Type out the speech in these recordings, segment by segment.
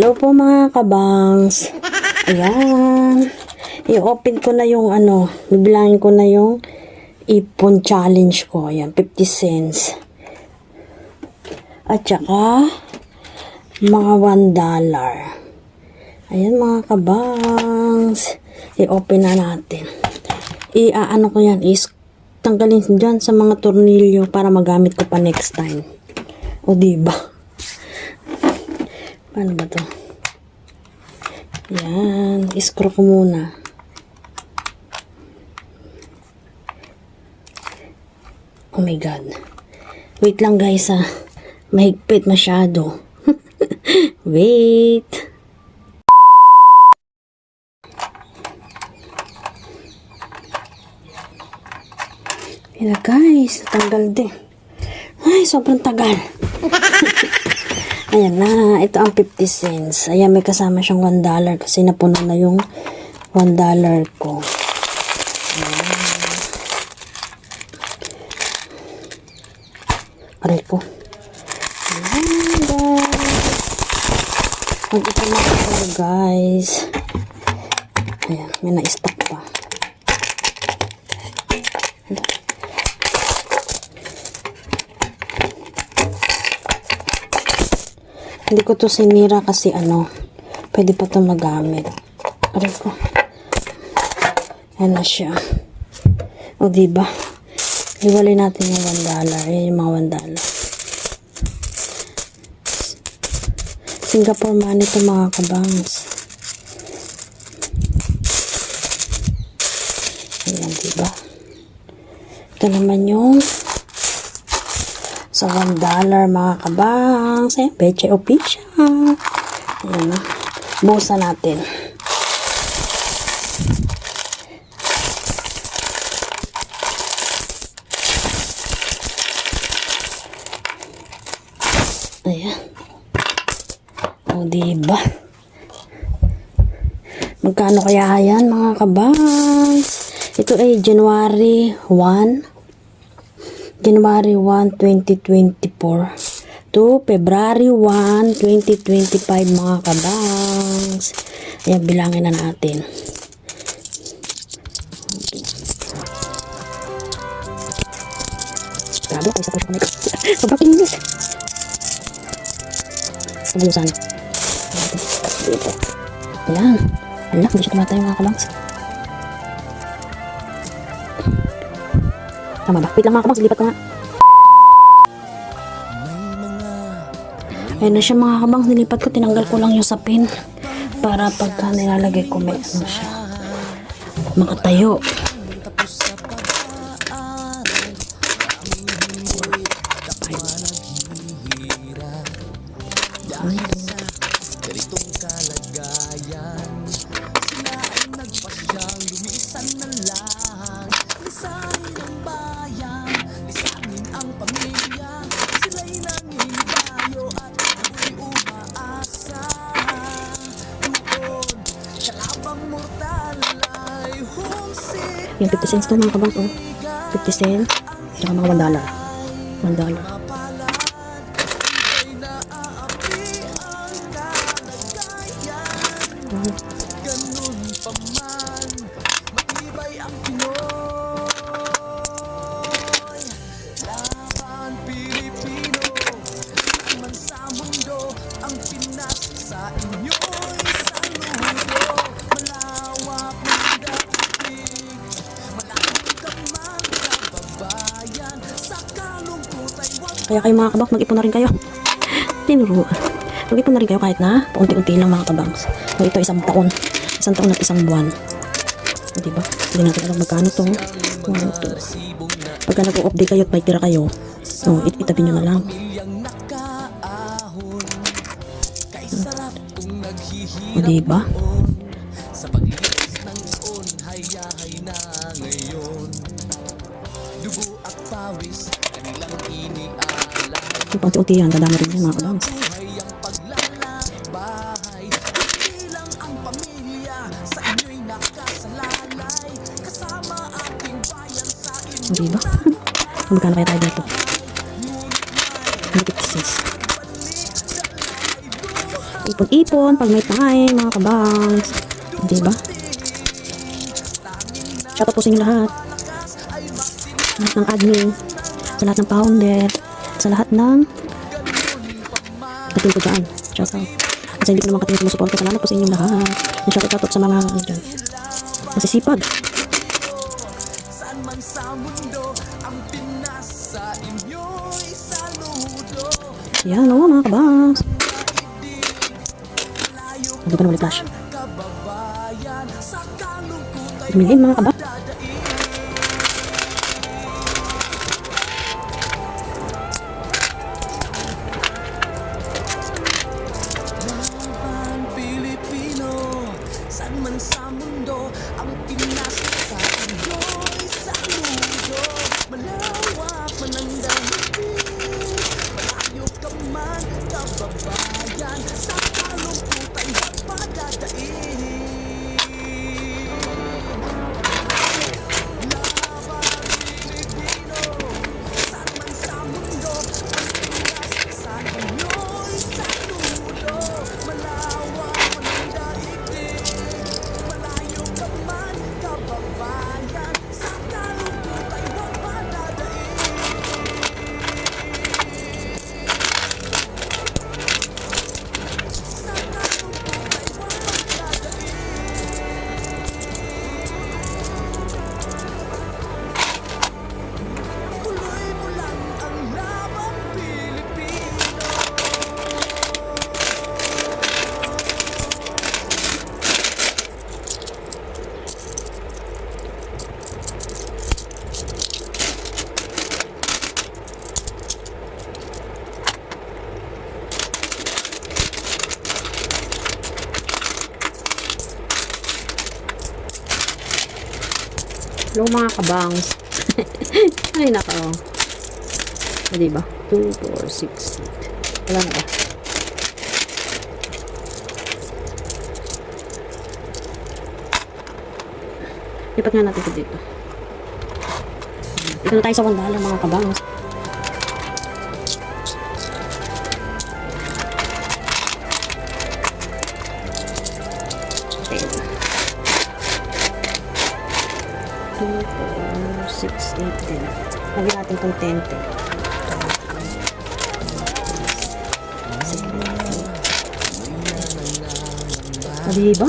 Hello po mga kabangs. Ayan. I-open ko na yung bibilangin ko na yung ipon challenge ko. Ayan, 50 cents. At saka, mga $1. Ayan mga kabangs. I-open na natin. I-ano ko yan, tanggalin dyan sa mga tornilyo para magamit ko pa next time. O diba? Paano ba to? Yan. I-screw ko muna. Oh my God. Wait lang guys ha. Mahigpit masyado. Wait. Yan guys. Tanggal din. Ay, sobrang tagal. Ayan na, ito ang 50 cents. Ayan, may kasama siyang $1 kasi napuno na yung $1 ko. Aray ko. Ayan, guys. Mag-ito na ako, guys. Ayan, may na-stock pa. Hindi ko to sinira kasi pwede pa to magamit. Aray ko. Ayan na siya. O diba? Hiwalay natin yung $1. Ayan yung mga $1. Singapore money to mga kabangs. Ayan diba? Ito naman yung sa $1 mga kabangs. Ayan, Peche Official. Ayan. Buhusan natin. Ayan. O, diba? Magkano kaya yan mga kabangs? Ito ay January 1, 2024 to February 1, 2025 mga kabangs. Ayan, bilangin na natin. Grabe, ay sa puso ko na ito. Sobrang kinis. Pabusan. Ayan. Alam, hindi siya tumatay mga kabangs. Tama ba? Wait lang mga kabangs, lipat ko nga. Ayan na siya mga kabangs, nilipat ko, tinanggal ko lang yung sapin para pagka nilalagay ko may siya makatayo. Yung 50 cents to mga kabang, 50 cents, saka mga $1. $1. Kaya kayo mga kabang, mag-ipon na rin kayo. Tinuro. Mag-ipon na rin kayo kahit na paunti-unti lang mga kabangs. So, ito isang taon. Isang taon at isang buwan. Diba? Hindi natin alam magkano to. Pagka nag-o-off day kayo at may tira kayo, so, itabi nyo na lang. O diba? Paunti-unti yan, dadami rin yan mga kabangs. Diba? Magkano kaya tayo dito? 156. ipon-ipon pag may time, mga kabangs. Diba? Shoutout po sa inyo lahat. Lahat ng admin, sa lahat ng founder, sa lahat ng katin ko dyan. Shoutout. Kasi hindi ko naman katin sumusuporta. Salamat po sa inyong lahat. Shoutout sa mga dyan. Masisipag. Yan o, mga kabangs. Hindi pa na ulit flash. Dumilin, mga kabangs. Saan man sa mundo ang Pinas sa inyo'y saludo. Malawak man ang daigdig, malayo ka man kababayan, sa kalungkutan huwag padadaig. Laban Pilipino, saan man sa mundo ang Pinas sa inyo'y saludo. Malawak man ang daigdig, malayo ka man kababayan, sa kalungkutan huwag padadaig. Sa kalungkutan huwag padadaig. Tuloy mo lang ang laban, Pilipino. Hello, mga kabangs. Ay, nako. O, diba? 2, 4, 6, 8. Wala na ba? Lipat nga natin ito dito. Dito na tayo sa $1, mga kabangs. Okay. 2, 4, 6, 8, 10. Lagyan natin itong 10, 10. Diba?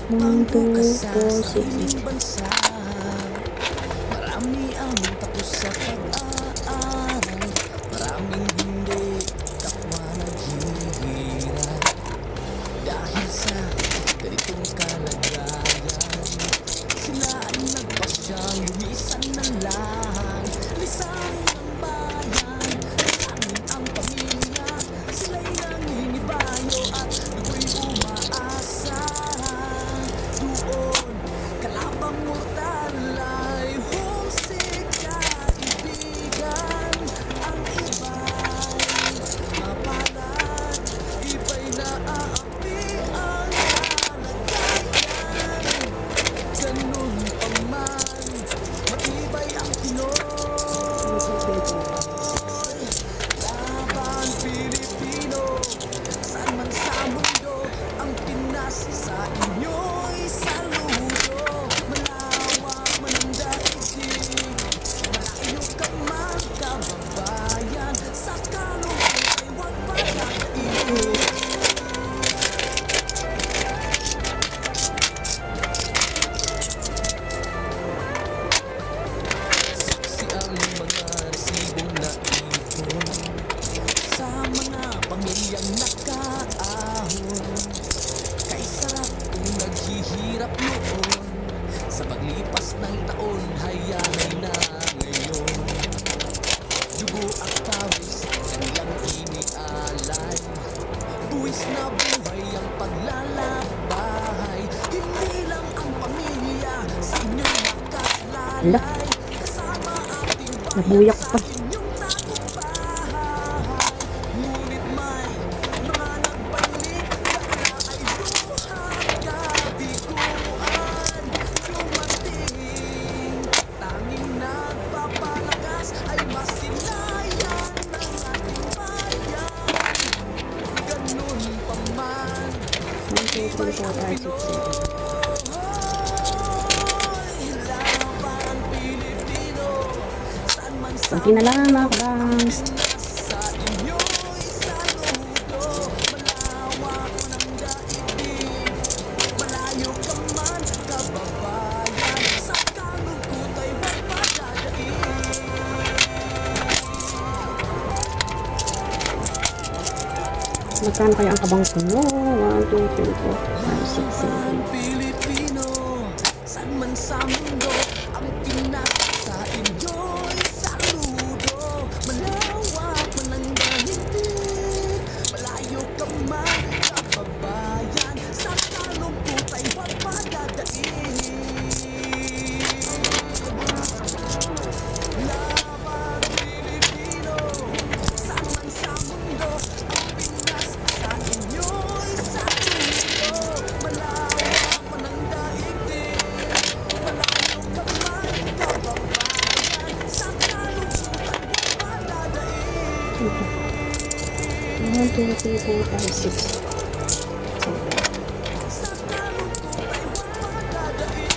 1, 2, 4, 6, 8. Bansa, marami ang tapos sa pag-aaral, maraming hindi kapwa naghihirap. Dahil sa ganitong kalagayan, sila ay nagpasyang lumisan na lang. Lisanin ang bayan, lisanin ang pamilya, sila'y nangingibayo at ako'y umaasa. Doon, kalabang mortal ay homesick kaibigan. Ang iba'y mapalad, iba'y naaapi ang kalagayan. Ganun pa man, matibay ang Pinoy. Laban Pilipino, saan man sa mundo ang Pinas sa inyo'y saludo. Malawak man ang daigdig, malayo ka man kababayan, sa kalungkutan huwag padadaig. Saksi ang mga resibong naipon sa mga pamilyang nakaahon. Kay sarap kung naghihirap noon, sa paglipas ng taon hayahay na ngayon. Dugo at pawis kanilang inialay, buwis na buhay ang paglalakbay. Hindi lang ang pamilya sa inyong nakasalalay, kasama ating Nabuyak pa. inyong tagumpay. Ngunit may mga nagbalik, kaya ay luhat kabiguan. Dumating, tanging nagpapalakas ay masilayan ng ating bayan. Ganun pa man, Kunti na lang mga kabangs. Magkano kaya ang kabangs mo? 1, 2, 3, 4, 5, 6, 7, 8. Pilipino, saan man sa mundo, ang Pinas sa inyo'y saludo. Malawak man ang daigdig, malayo ka man kababayan, sa kalungkot ay huwag padadaig. Laban Pilipino, saan man sa mundo, ang Pinas sa inyo'y saludo. Malawak man ang daigdig, malayo ka man kababayan, sa kalungkot ay huwag padadaig. 1, 2, 3, 4, 5, 6. Sa kalungkot ay huwag padadaig.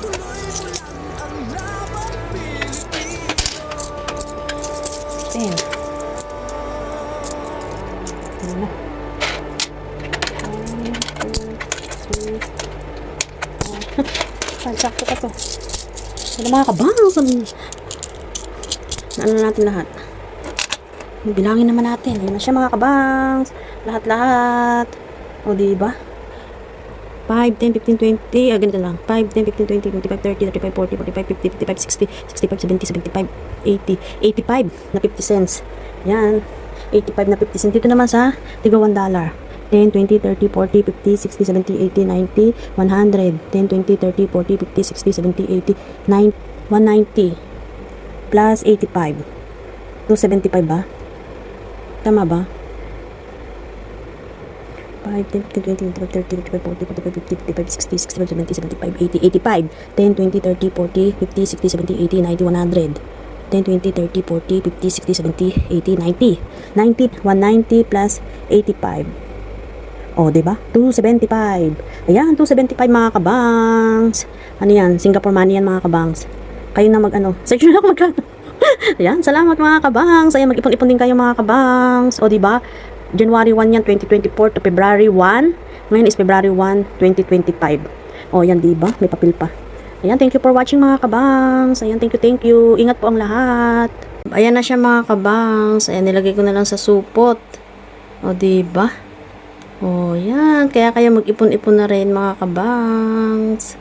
Tuloy mo lang ang laban Pilipino. 10. Ano na? 1, 2, 3, 4. Sakto ka to. Ano mga kabangs? Ano na natin lahat? Bilangin naman natin. Ayun na siya mga kabangs. Lahat-lahat. O diba? 5, 10, 15, 20. Ganito lang. 5, 10, 15, 20, 25, 30, 35, 40, 45, 50, 55, 60, 65, 70, 75, 85 na 50 cents. Yan. 85 na 50 cents. Dito naman sa tiga $1. 10, 20, 30, 40, 50, 60, 70, 80, 90, 100. 10, 20, 30, 40, 50, 60, 70, 80, 190. Plus 85. 275 ba? Tama ba? 5, 10, 15, 20, 25, 30, 35, 40, 45, 50, 60, 65, 70, 75, 80, 85. 10, 20, 30, 40, 50, 60, 70, 80, 90, 100. 10, 20, 30, 40, 50, 60, 70, 80, 90. 90, 190 plus 85. O, diba? 275. Ayan, 275 mga kabangs. Ano yan? Singapore money yan mga kabangs. Kayo na mag-ano. Search nyo lang magkano. Ayan, salamat mga kabangs. Ayan, mag-ipon-ipon din kayo mga kabangs. O, diba? January 1 yan, 2024 to February 1. Ngayon is February 1, 2025. O, yan, diba? May papel pa. Ayan, thank you for watching mga kabangs. Ayan, thank you. Ingat po ang lahat. Ayan na siya mga kabangs. Ayan, nilagay ko na lang sa supot. O, diba? O, yan. Kaya kayo mag-ipon-ipon na rin mga kabangs.